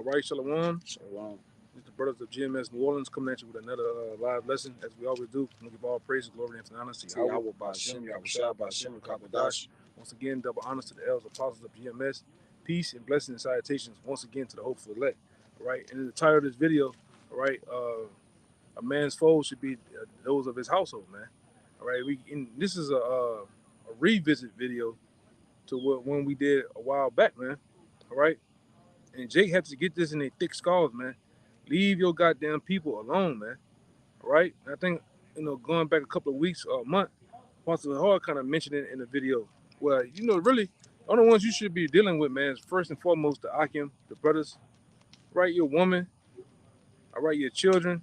All right, Shalom. Shalom. It's the brothers of GMS New Orleans coming at you with another live lesson, as we always do. We give all praise, glory, and honor to To Yahweh, Yahweh Ahchyam, Bashim, Yahushua, Yahushua Bashim, Bashim, Kakadash. Kakadash. Once again, double honors to the elders, apostles of GMS. Peace and blessings and salutations once again to the hopeful elect. All right, and in the title of this video, all right, a man's foes should be those of his household, man. All right, this is a revisit video to what one we did a while back, man. All right, and Jake had to get this in their thick skulls, man. Leave your goddamn people alone, man. All right, and I think going back a couple of weeks or a month, Pastor Hall kind of mentioned it in the video. Well, really, the only ones you should be dealing with, man, is first and foremost the Ahchyam, the brothers, right? Your woman, all right, your children,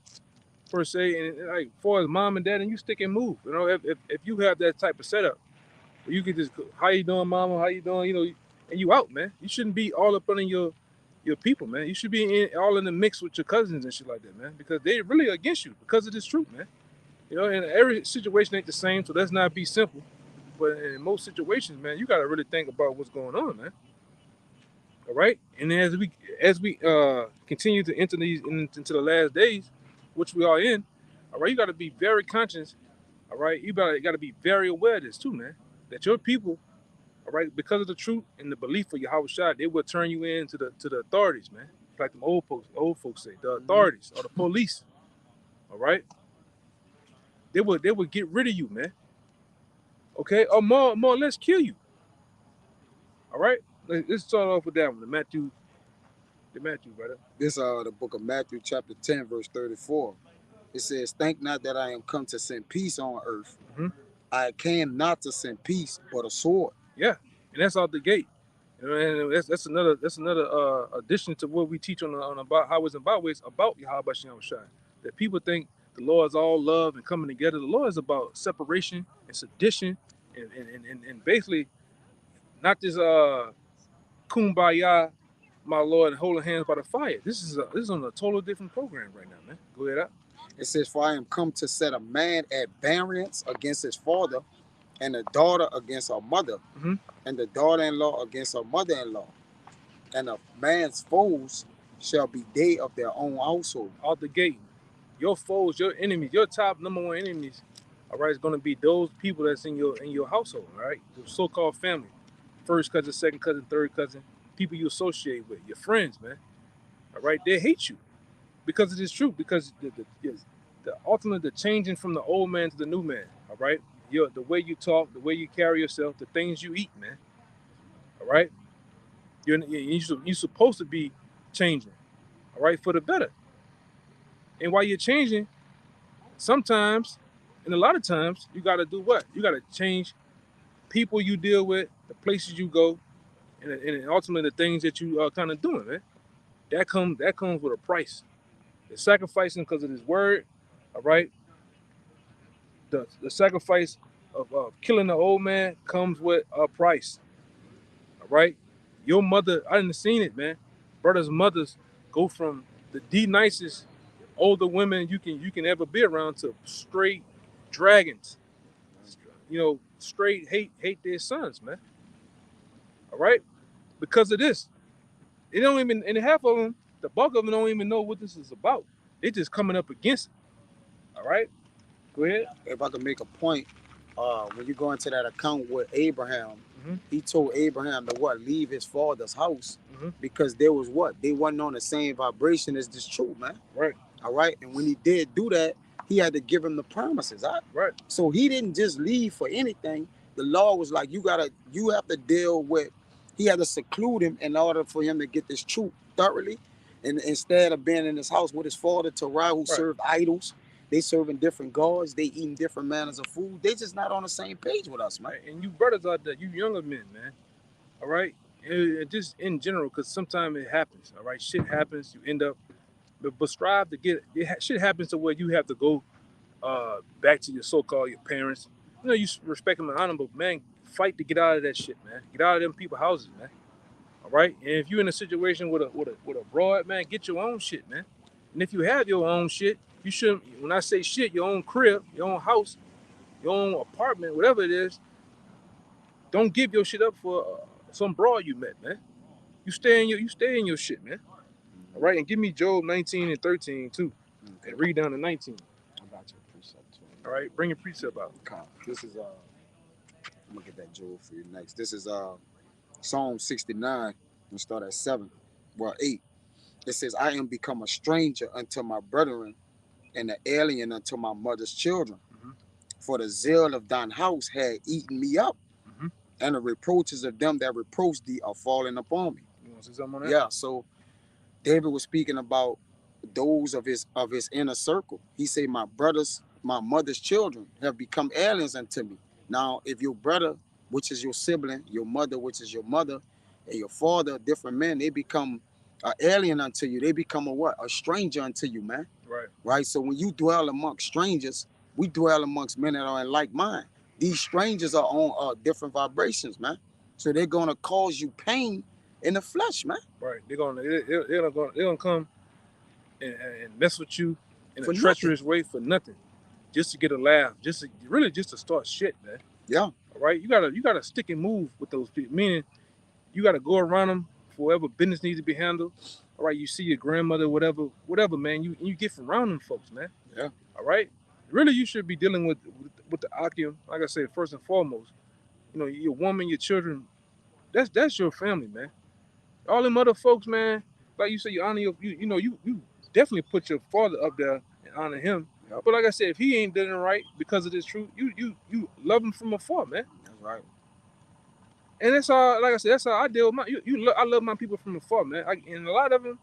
per se, and like far as mom and dad, and you stick and move. If you have that type of setup, where you could just, how you doing, mama? How you doing? And you out, man. You shouldn't be all up under your people, man. You should be all in the mix with your cousins and shit like that, man, because they really against you because of this truth, man. And every situation ain't the same, so let's not be simple. But in most situations, man, you got to really think about what's going on, man. All right, and as we continue to enter into the last days, which we are in, all right, you got to be very conscious. All right, you got to be very aware of this too, man. That your people, all right, because of the truth and the belief of Yahweh Shai, they will turn you in to the authorities, man. Like them old folks say, the Mm-hmm. authorities or the police. All right, they would get rid of you, man. Okay, or more or less kill you. All right, let's start off with that one. The Matthew, brother. This the book of Matthew, chapter 10, verse 34. It says, "Think not that I am come to send peace on earth. Hmm. I came not to send peace, but a sword." Yeah, and that's out the gate. And that's another addition to what we teach on about highways and byways about Yahweh Shem Shai. That people think the law is all love and coming together. The law is about separation and sedition, and basically not this kumbaya, my Lord, and holding hands by the fire. This is on a total different program right now, man. Go ahead out. It says, "For I am come to set a man at variance against his father, and a daughter against her mother, Hmm. and the daughter-in-law against her mother-in-law. And a man's foes shall be they of their own household." Out the gate, your foes, your enemies, your top number one enemies, all right, is going to be those people that's in your household, all right, the so-called family, first cousin, second cousin, third cousin, people you associate with, your friends, man. All right, they hate you because of this truth, because the ultimate, the changing from the old man to the new man, all right, the way you talk, the way you carry yourself, the things you eat, man. All right, you're supposed to be changing, all right, for the better. And while you're changing, sometimes, and a lot of times, you got to do what? You got to change people you deal with, the places you go, and ultimately the things that you are kind of doing, man. That comes with a price. The sacrificing because of this word, all right. The sacrifice of killing the old man comes with a price, all right. Your mother, I didn't seen it, man. Brothers, mothers go from the nicest older women you can ever be around to straight dragons, straight hate their sons, man. All right, because of this, they don't even, and half of them, the bulk of them don't even know what this is about. They just coming up against it. All right, go ahead. If I could make a point, when you go into that account with Abraham, Hmm. he told Abraham to what? Leave his father's house, Hmm. because there was what? They wasn't on the same vibration as this truth, man. Right, All right. And when he did do that, he had to give him the promises. All right? right, So he didn't just leave for anything. The law was like, you have to deal with, he had to seclude him in order for him to get this truth thoroughly. And instead of being in his house with his father Terah, who right, served idols, they serving different gods, they eating different manners of food. They just not on the same page with us, man. right. And you brothers out there, you younger men, man. All right, and just in general, because sometimes it happens. All right, shit happens. You end up, but strive to get it. Shit happens to where you have to go back to your so-called your parents. You respect them and honor them, but man, fight to get out of that shit, man. Get out of them people's houses, man. All right. And if you're in a situation with a broad, man, get your own shit, man. And if you have your own shit, you shouldn't. When I say shit, your own crib, your own house, your own apartment, whatever it is, don't give your shit up for some broad you met, man. You stay in your shit, man. All right, and give me Job 19 and 13 too, Okay. and read down to 19. I got your precept too. All right, bring your precept out. Okay. This is I'm gonna get that Joel for you next. This is Psalm 69. We'll start at 7. Well, 8. It says, I am become a stranger unto my brethren and an alien unto my mother's children. Mhm. For the zeal of thine house had eaten me up, Mhm. and the reproaches of them that reproach thee are falling upon me. You want to say something on that? Yeah, so David was speaking about those of his inner circle. He said, my brothers, my mother's children have become aliens unto me. Now, if your brother, which is your sibling, your mother, which is your mother, and your father, different men, they become an alien unto you. They become a what? A stranger unto you, man. Right. Right? So when you dwell amongst strangers, we dwell amongst men that are in like mind. These strangers are on different vibrations, man. So they're gonna cause you pain in the flesh, man. Right. They're gonna come and mess with you in a For nothing. treacherous way for nothing, just to get a laugh, just to start shit, man. Yeah. All right. You gotta stick and move with those people. Meaning, you gotta go around them for whatever business needs to be handled. All right. You see your grandmother, whatever, man. You get from around them folks, man. Yeah. All right. Really, you should be dealing with the Ahchyam. Like I said, first and foremost, your woman, your children. That's your family, man. All them other folks, man. Like you say, you honor you definitely put your father up there and honor him. Yep. But like I said, if he ain't doing it right because of this truth, you love him from afar, man. That's right. And that's all. Like I said, that's how I deal with my. I love my people from afar, man. And a lot of them,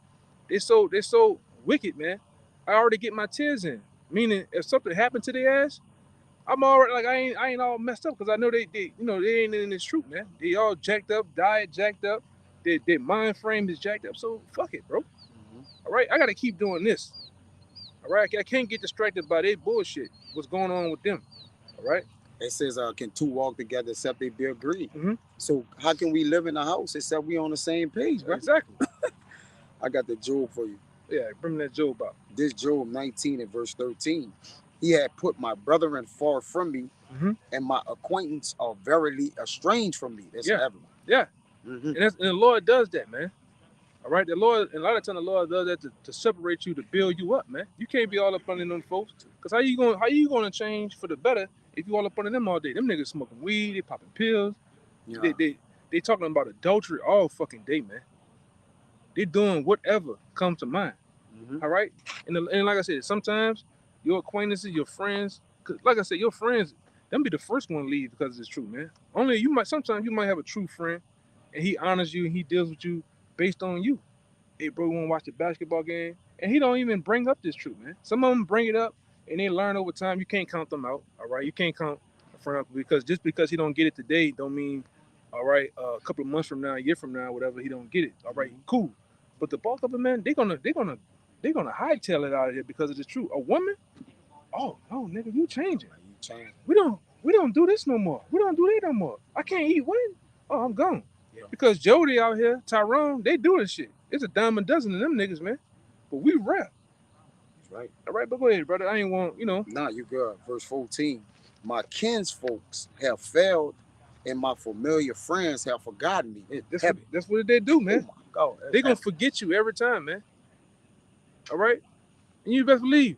they so wicked, man. I already get my tears in. Meaning, if something happened to their ass, I'm already like I ain't all messed up because I know they ain't in this truth, man. They all jacked up, diet jacked up, their mind frame is jacked up. So fuck it, bro. Mm-hmm. All right, I gotta keep doing this. All right, I can't get distracted by their bullshit. What's going on with them? All right. It says, can two walk together except they be agreed? Mm-hmm. So how can we live in a house except we on the same page, bro? Exactly. I got the Job for you. Yeah, bring that Job out. This Job 19 and verse 13. He had put my brethren far from me, Mm-hmm. and my acquaintance are verily estranged from me. That's Yeah. everyone. Yeah. Mm-hmm. And the Lord does that, man. All right, the Lord, and a lot of times the Lord does that to separate you, to build you up, man. You can't be all up under them folks, cause how you gonna change for the better if you all up under them all day? Them niggas smoking weed, they popping pills, Yeah. they talking about adultery all fucking day, man. They doing whatever comes to mind. Mm-hmm. All right, and like I said, sometimes your acquaintances, your friends, cause like I said, your friends, them be the first one to leave because it's true, man. Only sometimes you might have a true friend, and he honors you and he deals with you based on you. Hey, bro, we want to watch the basketball game, and he don't even bring up this truth, man. Some of them bring it up, and they learn over time. You can't count them out, all right? You can't count a friend out because just because he don't get it today, don't mean, all right, a couple of months from now, a year from now, whatever, he don't get it. All right, cool. But the bulk of it, man, they're gonna hightail it out of here because of the truth. A woman, oh no, nigga, you changing. You change. We don't do this no more. We don't do that no more. I can't eat when? Oh, I'm gone. Yeah. Because Jody out here, Tyrone, they do this shit. It's a dime a dozen of them niggas, man. But we rap. That's right. All right, but go ahead, brother. I ain't want, Nah, you good. Verse 14. My kinsfolks have failed, and my familiar friends have forgotten me. That's what they do, man. Oh my God. They gonna forget you every time, man. All right? And you best believe.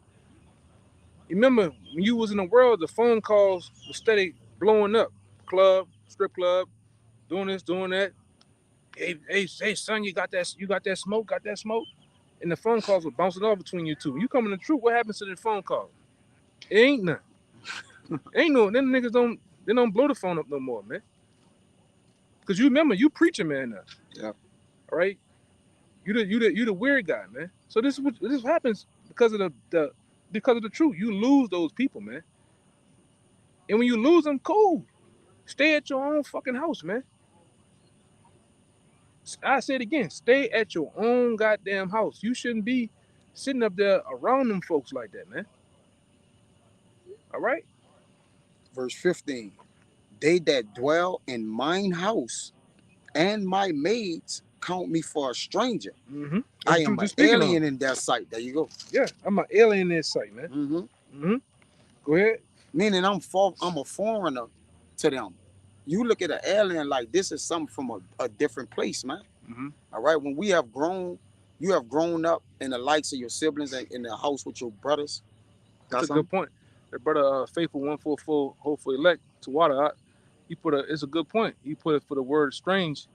Remember, when you was in the world, the phone calls were steady blowing up. Club, strip club, doing this, doing that. Hey, son, you got that smoke, and the phone calls were bouncing off between you two. You come in the truth, what happens to the phone call? It ain't nothing. Ain't no, them niggas don't blow the phone up no more, man. Cause you remember, you preaching man now. Yeah. All right. You the weird guy, man. So this happens because of the truth. You lose those people, man. And when you lose them, cool. Stay at your own fucking house, man. I say it again. Stay at your own goddamn house. You shouldn't be sitting up there around them folks like that, man. All right? Verse 15. They that dwell in mine house and my maids count me for a stranger. Mm-hmm. I am an alien in their sight. There you go. Yeah, I'm an alien in their sight, man. Mm-hmm. Mm-hmm. Go ahead. Meaning I'm a foreigner to them. You look at an alien like this is something from a different place, man. Mm-hmm. All right. When we have grown You have grown up in the likes of your siblings and in the house with your brothers. That's Got a good something? point. The brother Faithful 144, hopefully elect to water out. He put a. It's a good point. He put it for the word strange.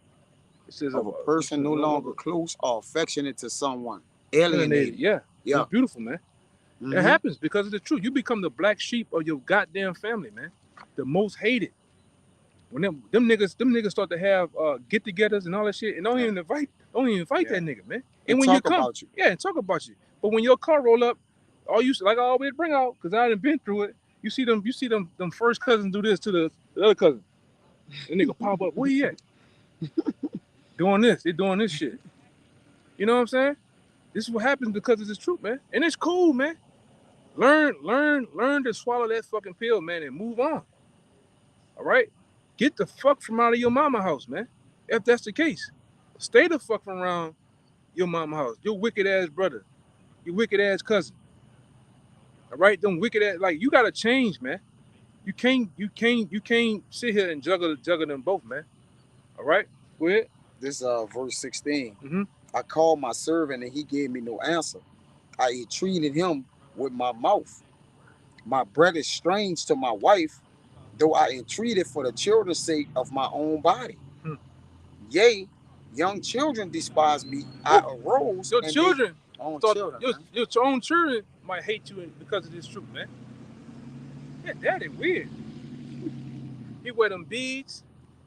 It says Of a person no no longer longer close or affectionate to someone, alienated. alienated. Yeah, Yeah. it's beautiful, man. It Mm-hmm. happens because of the truth. You become the black sheep of your goddamn family, man. The most hated. When them niggas start to have get-togethers and all that shit, and Yeah. don't even invite Yeah. that nigga, man. And And when you talk come, about you. yeah, and talk about you. But when your car roll up, all you like I always bring out, cause I done been through it. You see them first cousins do this to the other cousin. The nigga pop up, where you at? Doing this, they doing this shit. You know what I'm saying? This is what happens because of this truth, man. And it's cool, man. Learn to swallow that fucking pill, man, and move on. All right? Get the fuck from out of your mama house, man. If that's the case. Stay the fuck from around your mama house. Your wicked ass brother. Your wicked ass cousin. All right? Them wicked ass like you gotta change, man. You can't sit here and juggle them both, man. All right? Go ahead. This verse 16. Mm-hmm. I called my servant and he gave me no answer. I entreated him with my mouth. My bread is strange to my wife, though I entreated for the children's sake of my own body. Hmm. Yea, young children despise me. I arose Your and they children own thought children, man. your own children might hate you because of this truth, man. Yeah, daddy weird. He wear them beads.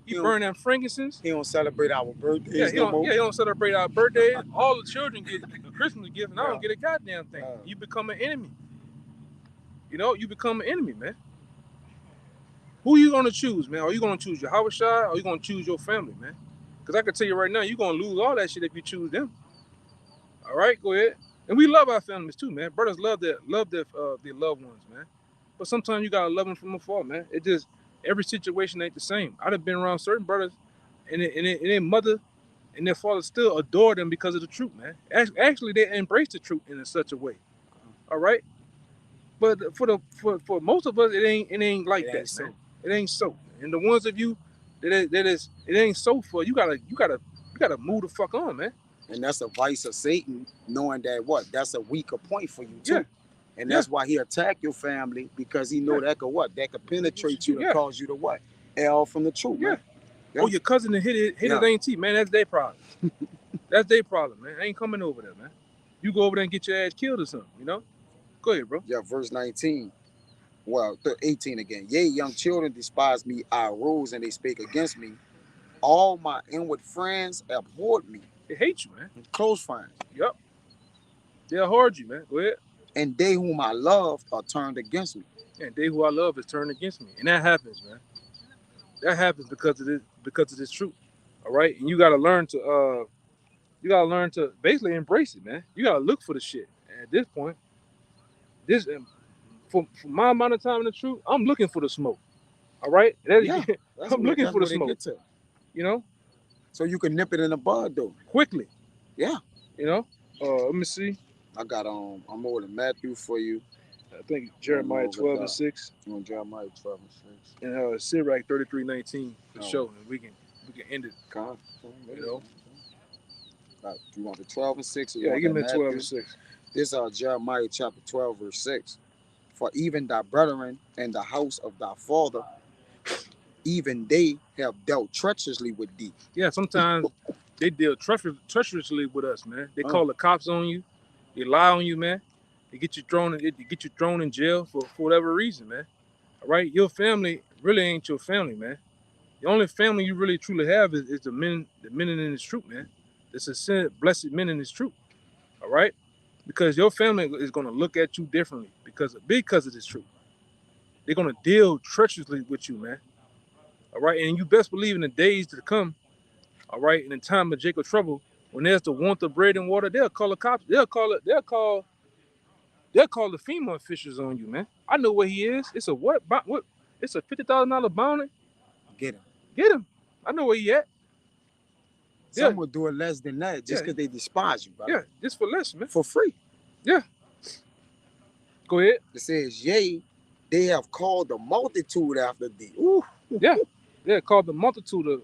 He He don't, burn them frankincense. he don't celebrate our Yeah, birthdays he no don't. more. Yeah, he don't celebrate our birthdays. All the children get a Christmas gift, and I Yeah. don't get a goddamn thing. Yeah. You become an enemy. You know, you become an enemy, man. Who you gonna choose, man? Are you gonna choose your Howard or are you gonna choose your family, man? Because I can tell you right now, you're gonna lose all that shit if you choose them. All right, go ahead. And we love our families too, man. Brothers love their loved ones, man. But sometimes you gotta love them from afar, man. It just every situation ain't the same. I'd have been around certain brothers, and their mother and their father still adore them because of the truth, man. Actually, they embrace the truth in such a way. All right, but for most of us, it ain't like It that, ain't so. man. It ain't so. And the ones of you that is it ain't so for you gotta move the fuck on, man. And that's a vice of Satan, knowing that what? That's a weaker point for you Yeah, too. And yeah, that's why he attack your family because he know yeah, that could what? That could penetrate you to yeah, cause you to what? Err from the truth, yeah. man. Yeah. Oh, your cousin that hit Yeah. his auntie, man. That's their problem. That's their problem, man. I ain't coming over there, man. You go over there and get your ass killed or something, you know? Go ahead, bro. Yeah, verse 19. Well, 18 again. Yea, young children despise me. I arose and they spake against me. All my inward friends abhorred me. They hate you, man. Close friends. Yep. They'll hard you, man. Go ahead. And they whom I loved are turned against me. And they who I love is turned against me. And that happens, man. That happens because of this truth. All right? And you gotta learn to basically embrace it, man. You gotta look for the shit. And at this point, this for my amount of time in the truth, I'm looking for the smoke. All right? Yeah, I'm looking that's for the where they smoke. get to. You know? So you can nip it in the bud though. Quickly. Yeah. You know? Let me see. I got I'm over to Matthew for you. I think Jeremiah 12:6 On Jeremiah 12 and 6. and Sirach 33:19 for Oh. sure, and we can end it. God. You know? You want the 12 and 6 or you Yeah, want give me that 12 Matthew? and 6. This is Jeremiah chapter 12, verse 6. For even thy brethren and the house of thy father, even they have dealt treacherously with thee. Yeah, sometimes they deal treacherously with us, man. They call the cops on you. They lie on you, man. They get you thrown in jail for whatever reason, man. All right, your family really ain't your family, man. The only family you really truly have is the men in this truth, man. It's a blessed men in this truth. All right, because your family is gonna look at you differently because of this truth. They're gonna deal treacherously with you, man. All right, and you best believe in the days to come. All right, in the time of Jacob trouble, when there's the want of bread and water, they'll call the cops. They'll call the FEMA officials on you, man. I know where he is. It's a what? What? It's a $50,000 bounty. Get him. Get him. I know where he at. Some will do it less than that just because they despise you, brother. Yeah, just for less, man. For free. Yeah. Go ahead. It says, yea, they have called the multitude after thee. Ooh. Yeah. Called the multitude of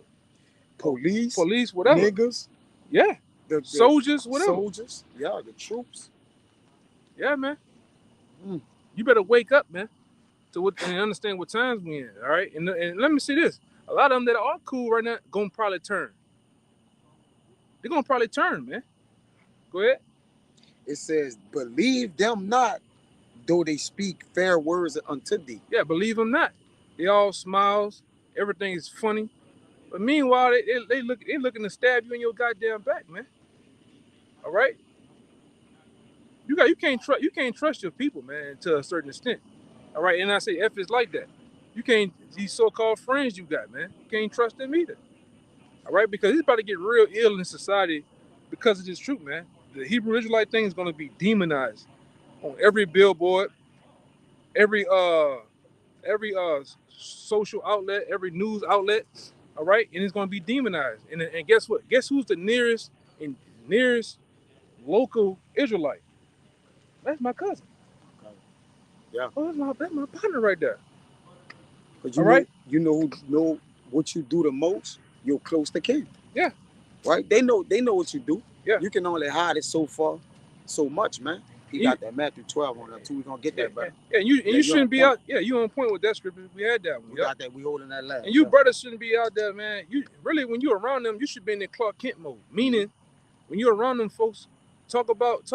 police, whatever. niggas. Yeah. The soldiers, whatever. soldiers, yeah, the troops. Yeah, man. Mm. You better wake up, man, to what and understand what times we in. All right, and let me see this: a lot of them that are cool right now gonna probably turn. They're gonna probably turn, man. Go ahead. It says, "Believe them not, though they speak fair words unto thee." Yeah, believe them not. They all smiles. Everything is funny. But meanwhile, they looking to stab you in your goddamn back, man. All right, you can't trust your people, man, to a certain extent. All right, and I say F is like that. You can't these so-called friends you got, man. You can't trust them either. All right, because it's about to get real ill in society because of this truth, man. The Hebrew Israelite thing is going to be demonized on every billboard, every social outlet, every news outlet. All right, and it's going to be demonized. And guess what? Guess who's the nearest local Israelite? That's my cousin. Yeah, Oh, that's my partner right there. because All right. you know who know what you do the most. You're close to kin. Yeah. Right? They know what you do. Yeah. You can only hide it so far, so much, man. He got that Matthew 12 on there too. We're gonna get that, brother. Yeah, and you shouldn't be out. Yeah, you on point with that scripture. We had that one. We got that. We holding that last. And you brothers shouldn't be out there, man. You really, when you're around them, you should be in the Clark Kent mode. Meaning, when you're around them folks, talk about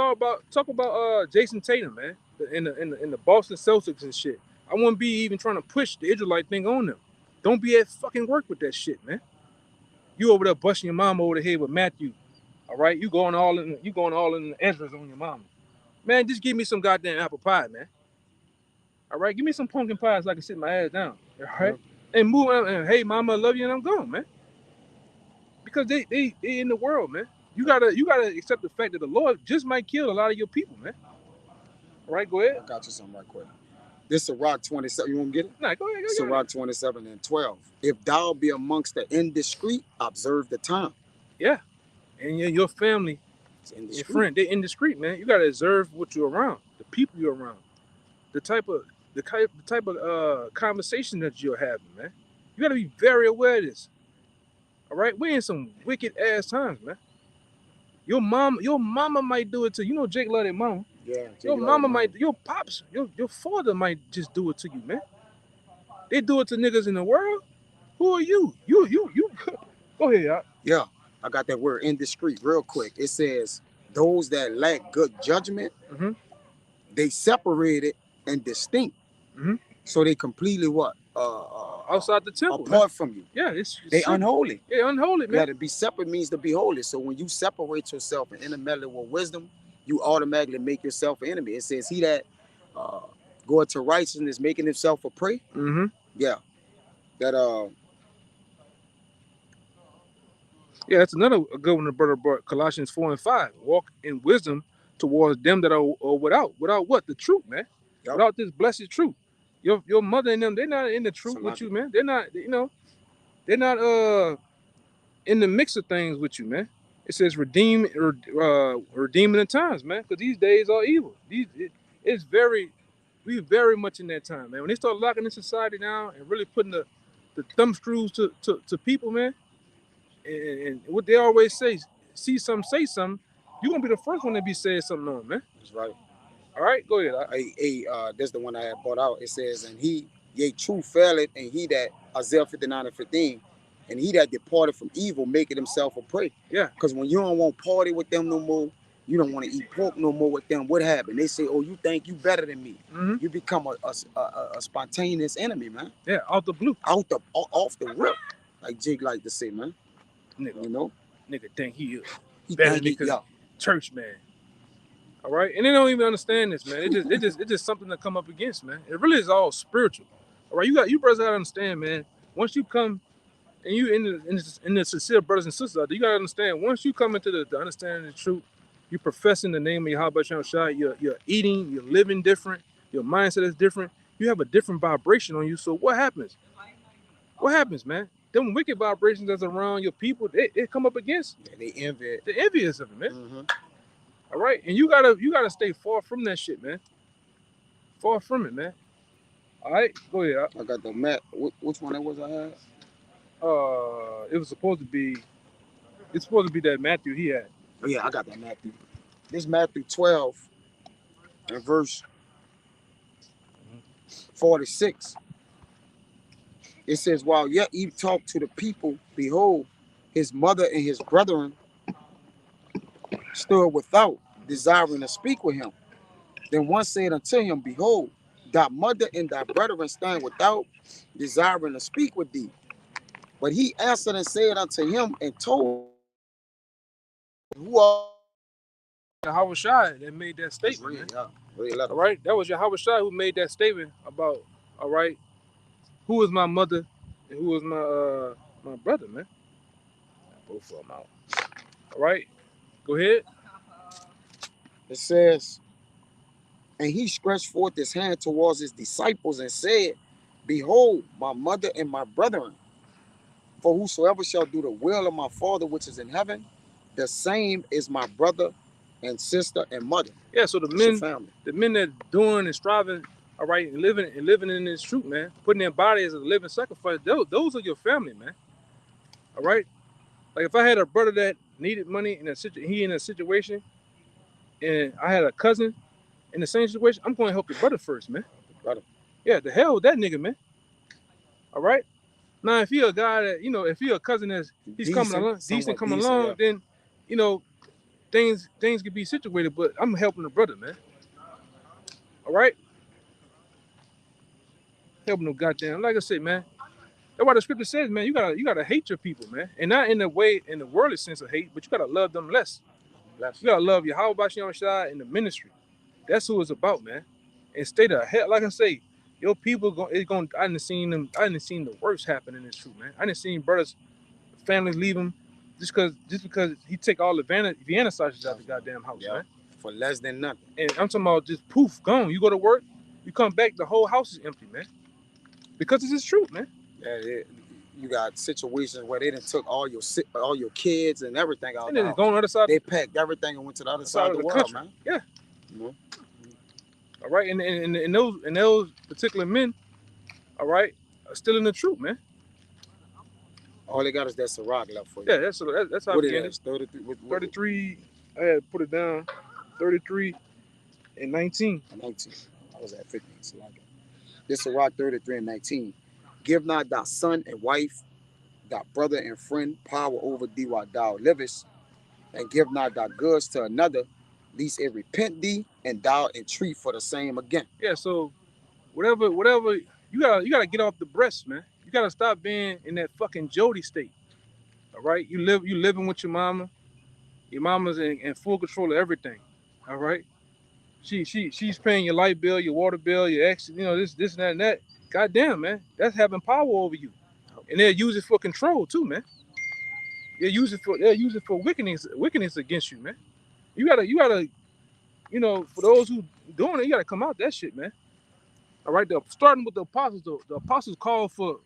Jason Tatum, man, in the Boston Celtics and shit. I wouldn't be even trying to push the Israelite thing on them. Don't be at fucking work with that shit, man. You over there busting your mama over the head with Matthew. All right, you going all in the Ezra's on your mama. Man, just give me some goddamn apple pie, man. All right, give me some pumpkin pie so I can sit my ass down. All right, and move on. And hey, mama, I love you, and I'm gone, man. Because they in the world, man. You gotta accept the fact that the Lord just might kill a lot of your people, man. All right, go ahead. I got you something right quick. This is Rock 27. You want to get it? Nah, go ahead. It's Rock 27 and 12. If thou be amongst the indiscreet, observe the time. Yeah, and your family, your friend, they're indiscreet, man. You gotta observe what you're around, the people you're around, the type of conversation that you're having, man. You gotta be very aware of this. All right, we're in some wicked ass times, man. Your mama might do it to you. You know Jake love their mama. Yeah. Your mama might, your pops, your father might just do it to you, man. They do it to niggas in the world. Who are you? You. Go ahead, y'all. Yeah, I got that word indiscreet real quick. It says those that lack good judgment, they separated and distinct. So they completely what? Outside the temple, apart from you. Yeah, they unholy. Yeah, unholy, man. Yeah, to be separate means to be holy. So when you separate yourself and intermeddle with wisdom, you automatically make yourself an enemy. It says he that goeth to righteousness, making himself a prey. Yeah, that yeah, that's another good one the brother brought. Colossians 4 and 5. Walk in wisdom towards them that are without what? The truth, man. Yep. Without this blessed truth. Your mother and them, they're not in the truth with you, man. They're not, they're not in the mix of things with you, man. It says redeeming the times, man, because these days are evil. We very much in that time, man. When they start locking in society now and really putting the thumb screws to people, man, and what they always say, see something, say something, you're gonna be the first one to be saying something on, man. That's right. All right, go ahead. That's the one I had brought out. It says, and he, yea, true faileth, and he that, Isaiah 59 and 15, and he that departed from evil, making himself a prey. Yeah. Because when you don't want to party with them no more, you don't want to eat pork no more with them, what happened? They say, oh, you think you better than me. You become a spontaneous enemy, man. Yeah, out the blue. Off the rip. Like Jake like to say, man. Nigga, you know? Nigga think he better than church, man. All right, and they don't even understand this, man. It's just something to come up against, man. It really is all spiritual. All right, you brothers gotta understand, man. Once you come and you in the sincere brothers and sisters, you gotta understand. Once you come into the understanding of the truth, you professing the name of Yahweh Shai. You're eating, you're living different. Your mindset is different. You have a different vibration on you. So what happens? What happens, man? Them wicked vibrations that's around your people, they come up against. Yeah, they envy. They're envious of it, man. All right, and you gotta stay far from that shit, man. Far from it, man. All right, go ahead. I got the map. Which one that was I had? It was supposed to be. It's supposed to be that Matthew he had. Oh yeah, I got that Matthew. This Matthew 12 and verse 46. It says, while yet Eve talked to the people, behold, his mother and his brethren stood without, desiring to speak with him. Then one said unto him, behold, thy mother and thy brethren stand without, desiring to speak with thee. But he answered and said unto him and told who are Howard Shai that made that statement, man. All right, that was your Howard Shai who made that statement about, all right, who is my mother and who is my brother, man. Both of them out. All right, go ahead. it says, and he stretched forth his hand towards his disciples and said, behold, my mother and my brethren. For whosoever shall do the will of my Father which is in heaven, the same is my brother and sister and mother. Yeah, so the men that doing and striving, all right, and living in this truth, man, putting their body as a living sacrifice, those are your family, man. All right. Like if I had a brother that needed money in a situation, and I had a cousin in the same situation, I'm going to help your brother first, man. Brother. Yeah, the hell with that nigga, man. All right. Now, if you're a guy that, if you're a cousin that's coming along, yeah. then, things could be situated. But I'm helping the brother, man. All right. Helping them goddamn. Like I said, man. That's why the scripture says, man, you gotta hate your people, man, and not in the worldly sense of hate, but you gotta love them less. You gotta love your How about Hashem Shai in the ministry. That's who it's about, man. And stay the hell, like I say, your people I didn't seen the worst happen in this truth, man. I didn't seen brothers, families leave them just because he take all the Vienna sausages out the goddamn house, man. For less than nothing. And I'm talking about just poof, gone. You go to work, you come back, the whole house is empty, man. Because it's his truth, man. Yeah, you got situations where they done took all your kids and everything out. And then going on the other side. They packed everything and went to the other side of the world, man. Yeah. All right, and those particular men, all right, are still in the truth, man. All they got is that Ciroc left for you. Yeah, that's how what I began it. 33. I had to put it down. 33 and 19. 19. I was at 15. Ciroc. This Ciroc 33 and 19. Give not thy son and wife, thy brother and friend power over thee while thou livest, and give not thy goods to another, lest it repent thee, and thou entreat for the same again. Yeah, so whatever you gotta get off the breast, man. You gotta stop being in that fucking Jody state. All right, you living with your mama. Your mama's in full control of everything. All right, she's paying your light bill, your water bill, your ex, this and that and that. Goddamn, man, that's having power over you, and they'll use it for control too, man. They'll use it for wickedness against you, man. You gotta, for those who doing it, you gotta come out that shit, man. All right, starting with the apostles, the apostles called for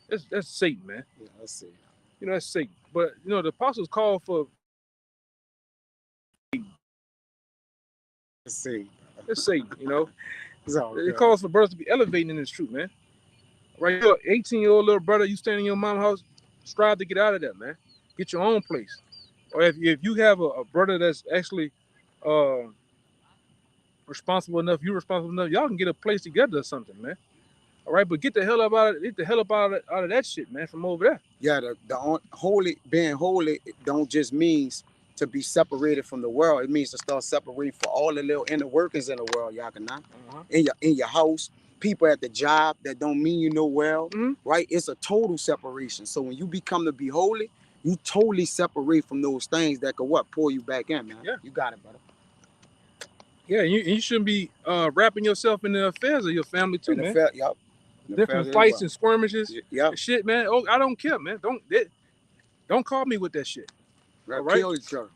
that's Satan, man. Yeah, that's Satan. That's Satan. But the apostles called for That's Satan. It's Satan, It calls for brothers to be elevating in this truth, man. Right, you're 18-year-old little brother, you stand in your mom's house, strive to get out of that, man. Get your own place. Or if you have a brother that's actually responsible enough, you're responsible enough, y'all can get a place together or something, man. All right, but get the hell up out of that shit, man, from over there. Yeah, the being holy don't just means to be separated from the world. It means to start separating for all the little inner workings in the world, Yakana. In your house, people at the job that don't mean you no well, right? It's a total separation. So when you become to be holy, you totally separate from those things that could pull you back in, man. Yeah. You got it, brother. Yeah, you shouldn't be wrapping yourself in the affairs of your family too, man. Yep. Different fights and skirmishes. Yeah. Shit, man. Oh, I don't care, man. Don't call me with that shit. All right? Kill each other.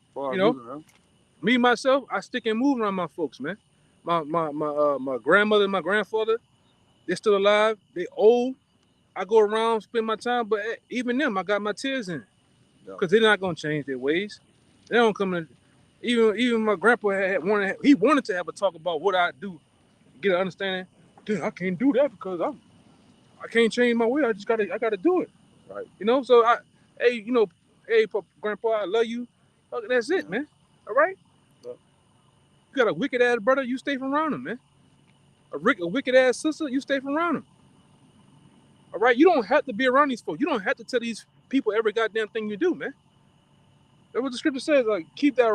Me myself, I stick and move around my folks, man. My grandmother and my grandfather, they're still alive. They old. I go around, spend my time, but even them, I got my tears in, because they're not gonna change their ways. They don't come in. Even my grandpa wanted to have a talk about what I do, get an understanding. Dude, I can't do that because I can't change my way. I gotta do it. Right. So hey, Grandpa, I love you. That's it, man. All right? Yeah. You got a wicked ass brother, you stay from around him, man. A wicked ass sister, you stay from around him. All right? You don't have to be around these folks. You don't have to tell these people every goddamn thing you do, man. That's what the scripture says. Like, keep that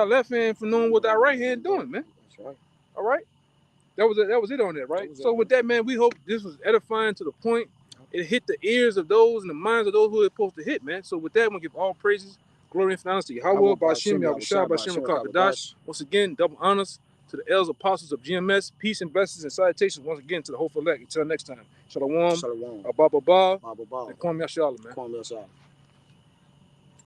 left hand from knowing what that right hand doing, man. That's right. All right? That was it on that, right? So with that, man, we hope this was edifying to the point. It hit the ears of those and the minds of those who it's supposed to hit, man. So with that, I'm gonna give all praises, glory, and honor to Yahweh, Ba'Shem, Yahushua, Ba'Shem, Kadash. Once again, double honors to the elders apostles of GMS. Peace and blessings and salutations once again to the hopeful elect. Until next time. Shalom. Shalom. Abba, Baba. and Kwame Yashala, man. Kwame Yashala.